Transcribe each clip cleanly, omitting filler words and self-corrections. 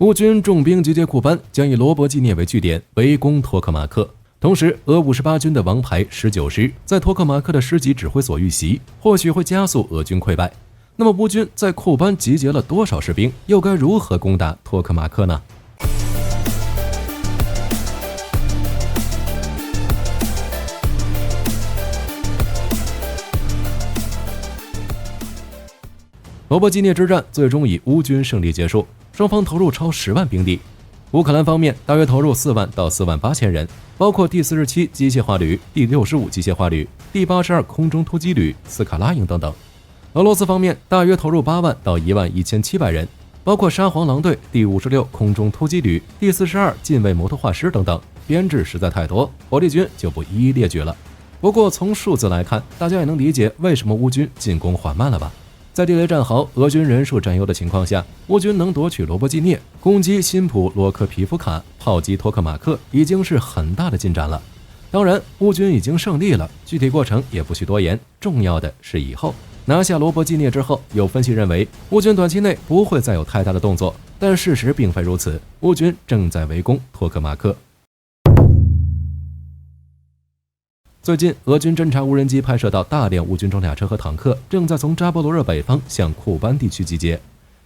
乌军重兵集结库班，将以罗伯基涅为据点围攻托克马克。同时，俄58军的王牌19师在托克马克的师级指挥所遇袭，或许会加速俄军溃败。那么乌军在库班集结了多少士兵，又该如何攻打托克马克呢？罗伯基涅之战最终以乌军胜利结束，双方投入超10万兵力。乌克兰方面大约投入4万到4万8千人，包括第47机械化旅、第65机械化旅、第82空中突击旅、斯卡拉营等等。俄罗斯方面大约投入8万到1万1700人，包括沙皇狼队、第56空中突击旅、第42近卫摩托化师等等，编制实在太多，火力军就不一一列举了。不过从数字来看，大家也能理解为什么乌军进攻缓慢了吧？在地雷战壕、俄军人数占优的情况下，乌军能夺取罗伯基涅，攻击辛普罗科皮夫卡，炮击托克马克，已经是很大的进展了。当然，乌军已经胜利了，具体过程也不需多言，重要的是以后。拿下罗伯基涅之后，有分析认为乌军短期内不会再有太大的动作，但事实并非如此，乌军正在围攻托克马克。最近，俄军侦察无人机拍摄到大量乌军装甲车和坦克正在从扎波罗热北方向库班地区集结。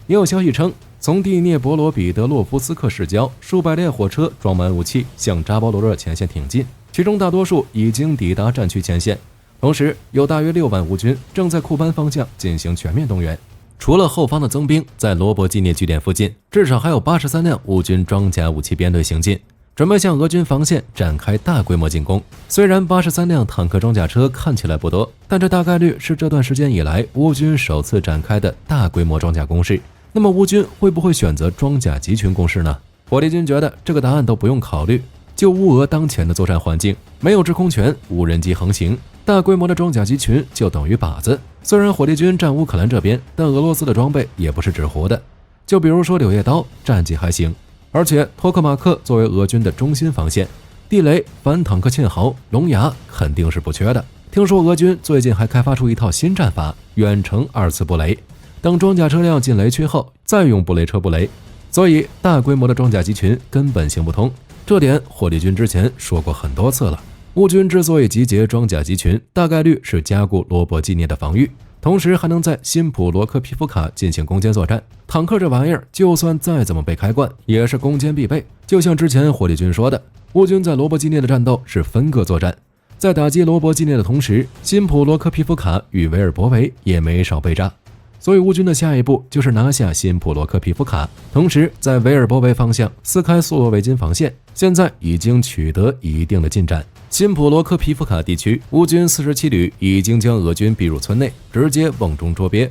也有消息称，从第聂伯罗彼得洛夫斯克市郊，数百列火车装满武器向扎波罗热前线挺进，其中大多数已经抵达战区前线。同时，有大约6万乌军正在库班方向进行全面动员。除了后方的增兵，在罗伯基涅据点附近，至少还有83辆乌军装甲武器编队行进，准备向俄军防线展开大规模进攻。虽然83辆坦克装甲车看起来不多，但这大概率是这段时间以来乌军首次展开的大规模装甲攻势。那么乌军会不会选择装甲集群攻势呢？火力军觉得这个答案都不用考虑。就乌俄当前的作战环境，没有制空权，无人机横行，大规模的装甲集群就等于靶子。虽然火力军站乌克兰这边，但俄罗斯的装备也不是纸糊的。就比如说柳叶刀，战绩还行。而且托克马克作为俄军的中心防线，地雷、反坦克堑壕、龙牙肯定是不缺的。听说俄军最近还开发出一套新战法，远程2次布雷，等装甲车辆进雷区后再用布雷车布雷，所以大规模的装甲集群根本行不通。这点火力军之前说过很多次了。乌军之所以集结装甲集群，大概率是加固罗伯基涅的防御，同时还能在辛普罗科皮夫卡进行攻坚作战。坦克这玩意儿，就算再怎么被开惯，也是攻坚必备。就像之前火力军说的，乌军在罗伯基涅的战斗是分割作战，在打击罗伯基涅的同时，辛普罗科皮夫卡与维尔博维也没少被炸。所以乌军的下一步就是拿下辛普罗科皮夫卡，同时在维尔博维方向撕开苏罗维金防线，现在已经取得一定的进展。辛普罗科皮夫卡地区，乌军47旅已经将俄军逼入村内，直接瓮中捉鳖。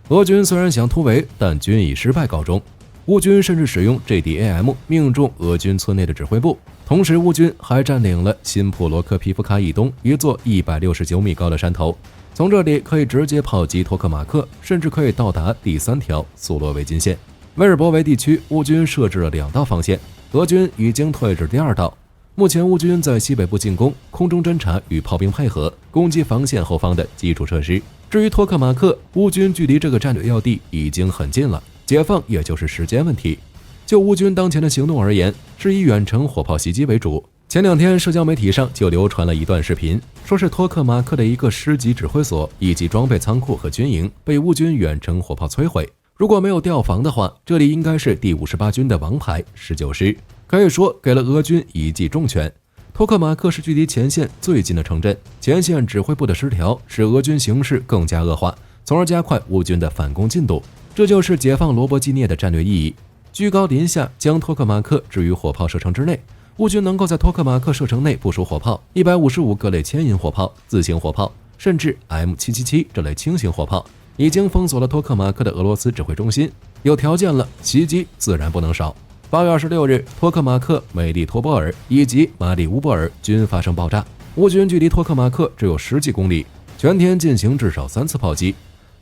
俄军虽然想突围，但均以失败告终。乌军甚至使用 JDAM 命中俄军村内的指挥部，同时乌军还占领了辛普罗科皮夫卡以东一座169米高的山头，从这里可以直接炮击托克马克，甚至可以到达第3条苏罗维金线。维尔博维地区，乌军设置了2道防线，俄军已经退至第2道。目前乌军在西北部进攻，空中侦察与炮兵配合，攻击防线后方的基础设施。至于托克马克，乌军距离这个战略要地已经很近了，解放也就是时间问题。就乌军当前的行动而言，是以远程火炮袭击为主。前2天社交媒体上就流传了一段视频，说是托克马克的一个师级指挥所以及装备仓库和军营被乌军远程火炮摧毁。如果没有调防的话，这里应该是第58军的王牌19师，可以说给了俄军一记重拳。托克马克是距离前线最近的城镇，前线指挥部的失调使俄军形势更加恶化，从而加快乌军的反攻进度。这就是解放罗伯基涅的战略意义，居高临下将托克马克置于火炮射程之内。乌军能够在托克马克射程内部署火炮155各类牵引火炮、自行火炮，甚至 M777 这类轻型火炮，已经封锁了托克马克的俄罗斯指挥中心。有条件了，袭击自然不能少。8月26日，托克马克、美丽托波尔以及马里乌波尔均发生爆炸，乌军距离托克马克只有10几公里，全天进行至少3次炮击。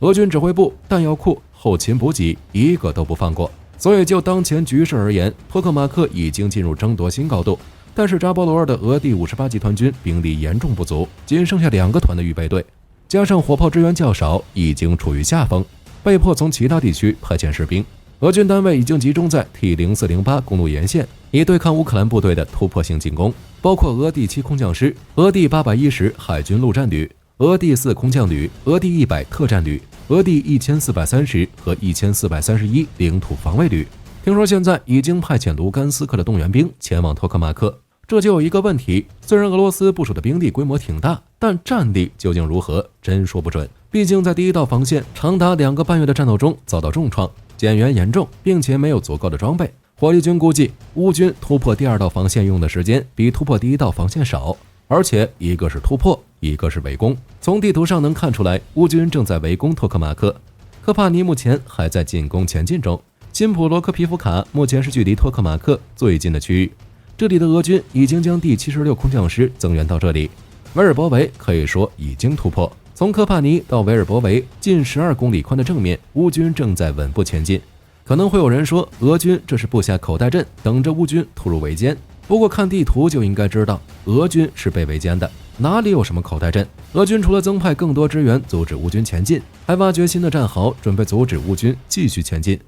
俄军指挥部、弹药库、后勤补给一个都不放过。所以就当前局势而言，托克马克已经进入争夺新高度。但是扎波罗热的俄第58集团军兵力严重不足，仅剩下2个团的预备队，加上火炮支援较少，已经处于下风，被迫从其他地区派遣士兵。俄军单位已经集中在 T0408 公路沿线，以对抗乌克兰部队的突破性进攻，包括俄第7空降师、俄第810海军陆战旅、俄第4空降旅、俄第100特战旅、俄第1430和1431领土防卫旅。听说现在已经派遣卢甘斯克的动员兵前往托克马克，这就有一个问题，虽然俄罗斯部署的兵力规模挺大，但战力究竟如何，真说不准。毕竟在第一道防线长达2个半月的战斗中遭到重创，减员严重，并且没有足够的装备。火力军估计，乌军突破第2道防线用的时间比突破第1道防线少，而且一个是突破，一个是围攻。从地图上能看出来，乌军正在围攻托克马克，科帕尼目前还在进攻前进中。金普罗科皮夫卡目前是距离托克马克最近的区域，这里的俄军已经将第76空降师增援到这里。维尔博维可以说已经突破，从科帕尼到维尔博维近12公里宽的正面，乌军正在稳步前进。可能会有人说，俄军这是布下口袋阵，等着乌军突入围歼。不过看地图就应该知道，俄军是被围歼的，哪里有什么口袋阵？俄军除了增派更多支援阻止乌军前进，还挖掘新的战壕，准备阻止乌军继续前进。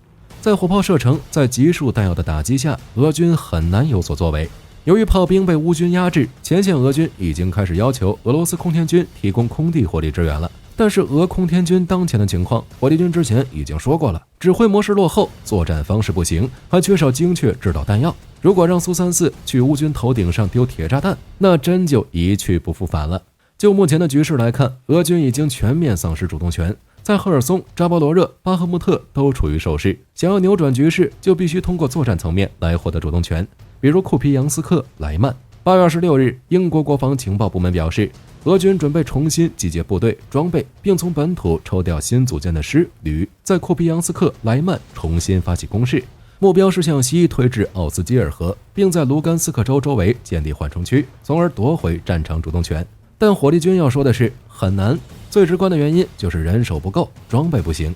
在火炮射程，在集束弹药的打击下，俄军很难有所作为。由于炮兵被乌军压制，前线俄军已经开始要求俄罗斯空天军提供空地火力支援了。但是俄空天军当前的情况，火力军之前已经说过了，指挥模式落后，作战方式不行，还缺少精确制导弹药。如果让苏34去乌军头顶上丢铁炸弹，那真就一去不复返了。就目前的局势来看，俄军已经全面丧失主动权，在赫尔松、扎波罗热、巴赫穆特都处于守势，想要扭转局势，就必须通过作战层面来获得主动权，比如库皮扬斯克、莱曼。8月26日，英国国防情报部门表示，俄军准备重新集结部队装备，并从本土抽调新组建的师旅，在库皮扬斯克、莱曼重新发起攻势，目标是向西推至奥斯基尔河，并在卢甘斯克州周围建立缓冲区，从而夺回战场主动权。但火力军要说的是很难，最直观的原因就是人手不够，装备不行。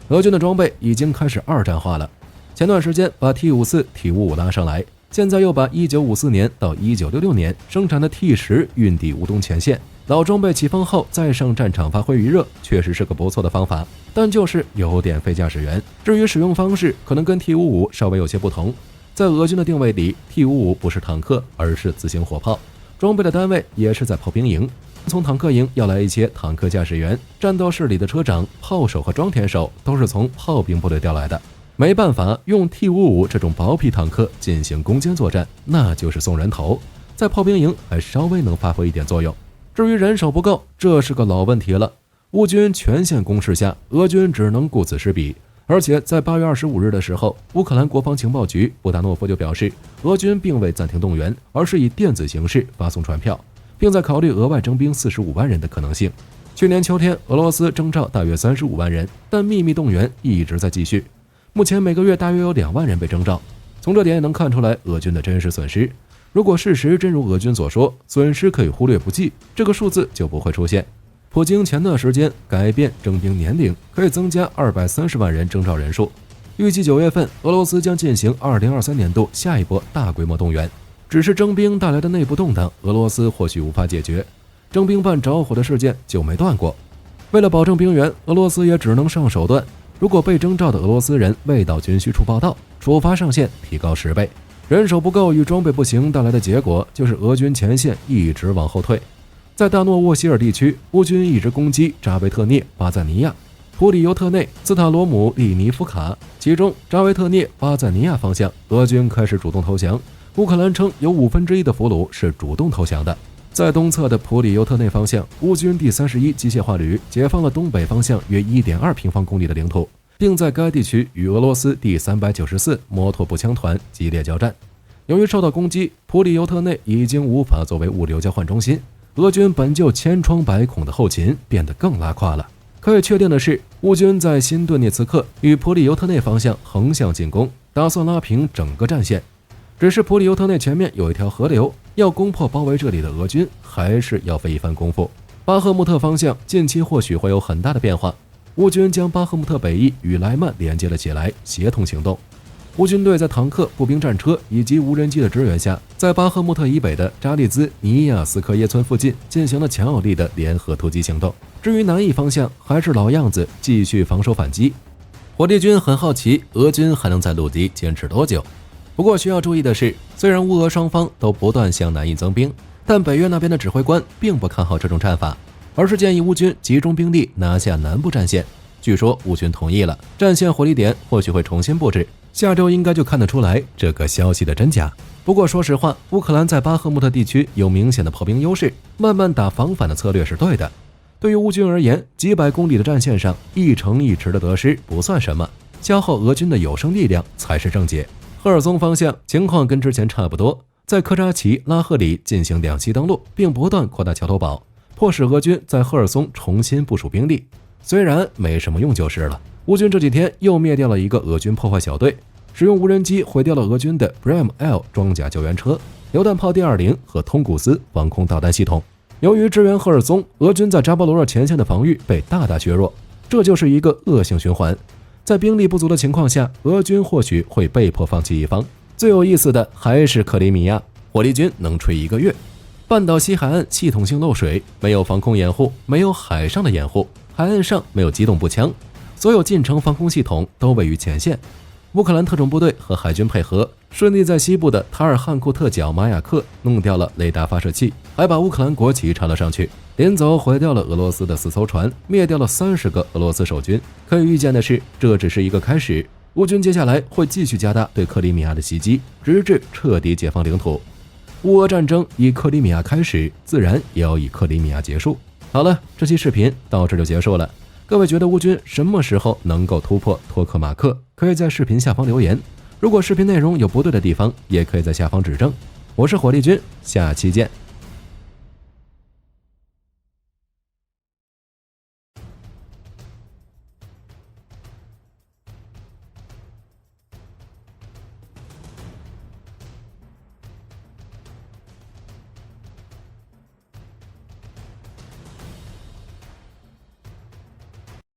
俄军的装备已经开始二战化了，前段时间把 T54、T55 拉上来，现在又把1954年到1966年生产的 T10 运抵乌东前线。老装备起风后再上战场发挥余热，确实是个不错的方法，但就是有点费驾驶员。至于使用方式，可能跟 T55 稍微有些不同。在俄军的定位里， T55 不是坦克，而是自行火炮，装备的单位也是在炮兵营。从坦克营要来一些坦克驾驶员，战斗室里的车长、炮手和装填手都是从炮兵部队调来的。没办法，用 T55 这种薄皮坦克进行攻坚作战，那就是送人头。在炮兵营还稍微能发挥一点作用。至于人手不够，这是个老问题了。乌军全线攻势下，俄军只能顾此失彼。而且在8月25日的时候，乌克兰国防情报局布达诺夫就表示，俄军并未暂停动员，而是以电子形式发送传票，并在考虑额外征兵45万人的可能性。去年秋天，俄罗斯征召大约35万人，但秘密动员一直在继续。目前每个月大约有2万人被征召。从这点也能看出来俄军的真实损失。如果事实真如俄军所说，损失可以忽略不计，这个数字就不会出现。普京前段时间改变征兵年龄，可以增加230万人征召人数。预计9月份，俄罗斯将进行2023年度下一波大规模动员。只是征兵带来的内部动荡，俄罗斯或许无法解决。征兵办着火的事件就没断过。为了保证兵源，俄罗斯也只能上手段。如果被征召的俄罗斯人未到军需处报到，处罚上限提高10倍。人手不够与装备不行带来的结果，就是俄军前线一直往后退。在大诺沃希尔地区，乌军一直攻击扎维特涅、巴赞尼亚、普里尤特内、斯塔罗姆利尼夫卡，其中扎维特涅、巴赞尼亚方向，俄军开始主动投降。乌克兰称有1/5的俘虏是主动投降的。在东侧的普里尤特内方向，乌军第31机械化旅解放了东北方向约 1.2平方公里的领土，并在该地区与俄罗斯第394摩托步枪团激烈交战。由于受到攻击，普里尤特内已经无法作为物流交换中心，俄军本就千疮百孔的后勤变得更拉胯了。可以确定的是，乌军在新顿涅茨克与普里尤特内方向横向进攻，打算拉平整个战线。只是普里尤特内前面有一条河流，要攻破包围这里的俄军还是要费一番功夫。巴赫穆特方向近期或许会有很大的变化，乌军将巴赫穆特北翼与莱曼连接了起来，协同行动。乌军队在坦克、步兵战车以及无人机的支援下，在巴赫穆特以北的扎利兹尼亚斯科耶村附近进行了强有力的联合突击行动。至于南翼方向，还是老样子，继续防守反击。火力军很好奇，俄军还能在陆地坚持多久？不过需要注意的是，虽然乌俄双方都不断向南翼增兵，但北约那边的指挥官并不看好这种战法，而是建议乌军集中兵力拿下南部战线。据说乌军同意了，战线火力点或许会重新布置，下周应该就看得出来这个消息的真假。不过说实话，乌克兰在巴赫穆特地区有明显的炮兵优势，慢慢打防反的策略是对的。对于乌军而言，几百公里的战线上一城一池的得失不算什么，消耗俄军的有生力量才是症结。赫尔松方向情况跟之前差不多，在科扎奇、拉赫里进行两栖登陆，并不断扩大桥头堡，迫使俄军在赫尔松重新部署兵力。虽然没什么用就是了。乌军这几天又灭掉了一个俄军破坏小队，使用无人机毁掉了俄军的 Bram L 装甲救援车、榴弹炮 D20 和通古斯防空导弹系统。由于支援赫尔松，俄军在扎波罗热前线的防御被大大削弱，这就是一个恶性循环。在兵力不足的情况下，俄军或许会被迫放弃一方。最有意思的还是克里米亚，火力军能吹1个月。半岛西海岸系统性漏水，没有防空掩护，没有海上的掩护，海岸上没有机动步枪，所有近程防空系统都位于前线。乌克兰特种部队和海军配合，顺利在西部的塔尔汉库特角马雅克弄掉了雷达发射器，还把乌克兰国旗插了上去。临走毁掉了俄罗斯的4艘船，灭掉了30个俄罗斯守军。可以预见的是，这只是一个开始。乌军接下来会继续加大对克里米亚的袭击，直至彻底解放领土。乌俄战争以克里米亚开始，自然也要以克里米亚结束。好了，这期视频到这就结束了。各位觉得乌军什么时候能够突破托克马克？可以在视频下方留言。如果视频内容有不对的地方，也可以在下方指正。我是火力军，下期见。